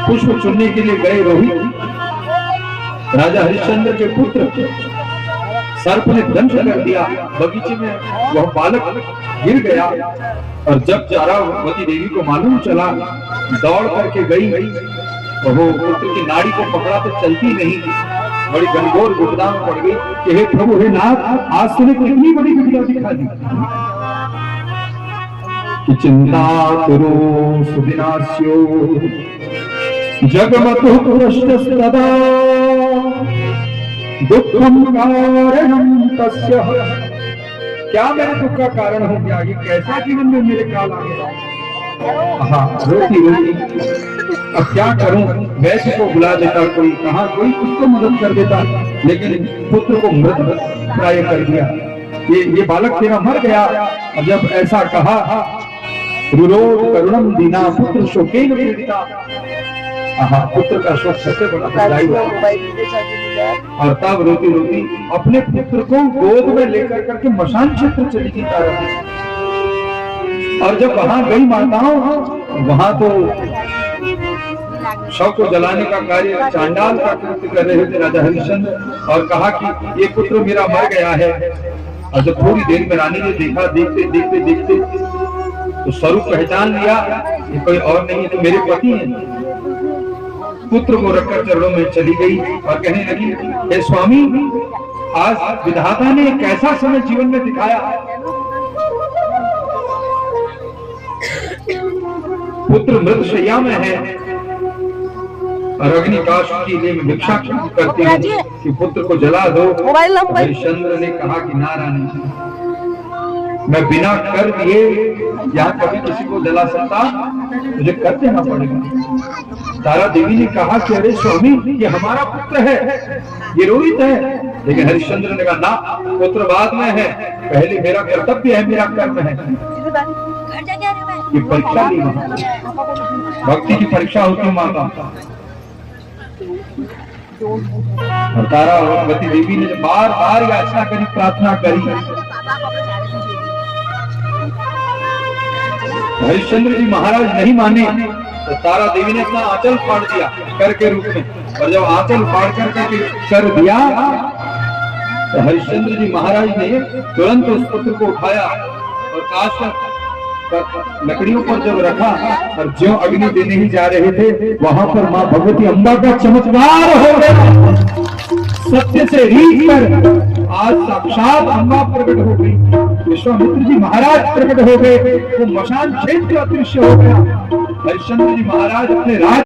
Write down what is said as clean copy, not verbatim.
पुष्प चुनने के लिए गए रोहित, राजा हरिश्चंद्र के पुत्र सर्प ने दंश कर दिया। बगीचे में वह बालक गिर गया और जब चारावती देवी को मालूम चला, दौड़ करके गई, वो पुत्र की नाड़ी को पकड़ा तो चलती नहीं, बड़ी गंभीर विपदा में पड़ गई कि हे प्रभु, हे नाथ, आज तूने कितनी बड़ी विपदा दिखा दी कि चिंता करो सुविनाश्यो जगमतु पुरष्टस्तदा दुखम कारणम तस्य। क्या मेरे दुख का कारण हो गया? ये कैसा जीवन में मेरे काल आ गया? हाँ, रोती रोती अब क्या करूं? वैश्य को बुला देता, कोई कहा कोई उसको मदद कर देता, लेकिन पुत्र को मृत प्राय कर दिया। ये बालक तेरा मर गया। और जब ऐसा कहा, रुरोध करुणम दीना पुत्र शोकेन पीड़िता। पुत्र का शोक सबसे बड़ा दुखदाई हुआ। और तब रोती रोती अपने पुत्र को गोद में लेकर करके मशान क्षेत्र चली गई तारा। और जब वहां गई माताओं, वहां तो शव को जलाने का कार्य चांडाल का कृत्य कर रहे थे राजा हरिश्चंद्र, और कहा कि ये पुत्र मेरा मर गया है। और जब थोड़ी देर में रानी ने देखा, देखते देखते देखते तो स्वरूप पहचान लिया, ये कोई और नहीं तो मेरे पति हैं। पुत्र को रखकर चरणों में चली गई और कहने लगी, हे स्वामी, आज विधाता ने कैसा समय जीवन में दिखाया। पुत्र मृत शैया में है और अग्निकाश के लिए भिक्षा करती हूँ कि पुत्र को जला दो। हरिश्चंद्र ने कहा कि ना रानी, मैं बिना कर दिए यहाँ कभी किसी को जला सकता, मुझे कर देना पड़ेगा। तारा देवी ने कहा कि अरे स्वामी, ये हमारा पुत्र है, ये रोहित है। लेकिन हरिश्चंद्र ने कहा ना, पुत्र बाद में है, पहले मेरा कर्तव्य है, मेरा कर्म है। ये परीक्षा ली, भक्ति की परीक्षा होती माता। और तारावती देवी ने बार बार याचना करी, प्रार्थना करी। हरिश्चंद्र जी महाराज नहीं माने तो तारा देवी ने अपना आंचल फाड़ दिया कर के रूप में। और जब आंचल फाड़ करके कर दिया तो हरिश्चंद्र जी महाराज ने तुरंत उस पुत्र को उठाया और काश पर लकड़ियों पर जब रखा और ज्यों अग्नि देने ही जा रहे थे, वहां पर मां भगवती अम्बा का चमत्कार हो गया। सत्य से रीत कर आज साक्षात अम्बा प्रकट हो गई, विश्वामित्र जी महाराज प्रकट हो गए, वो मशान क्षेत्र अदृश्य हो गया। हरिश्चंद्र जी महाराज अपने राज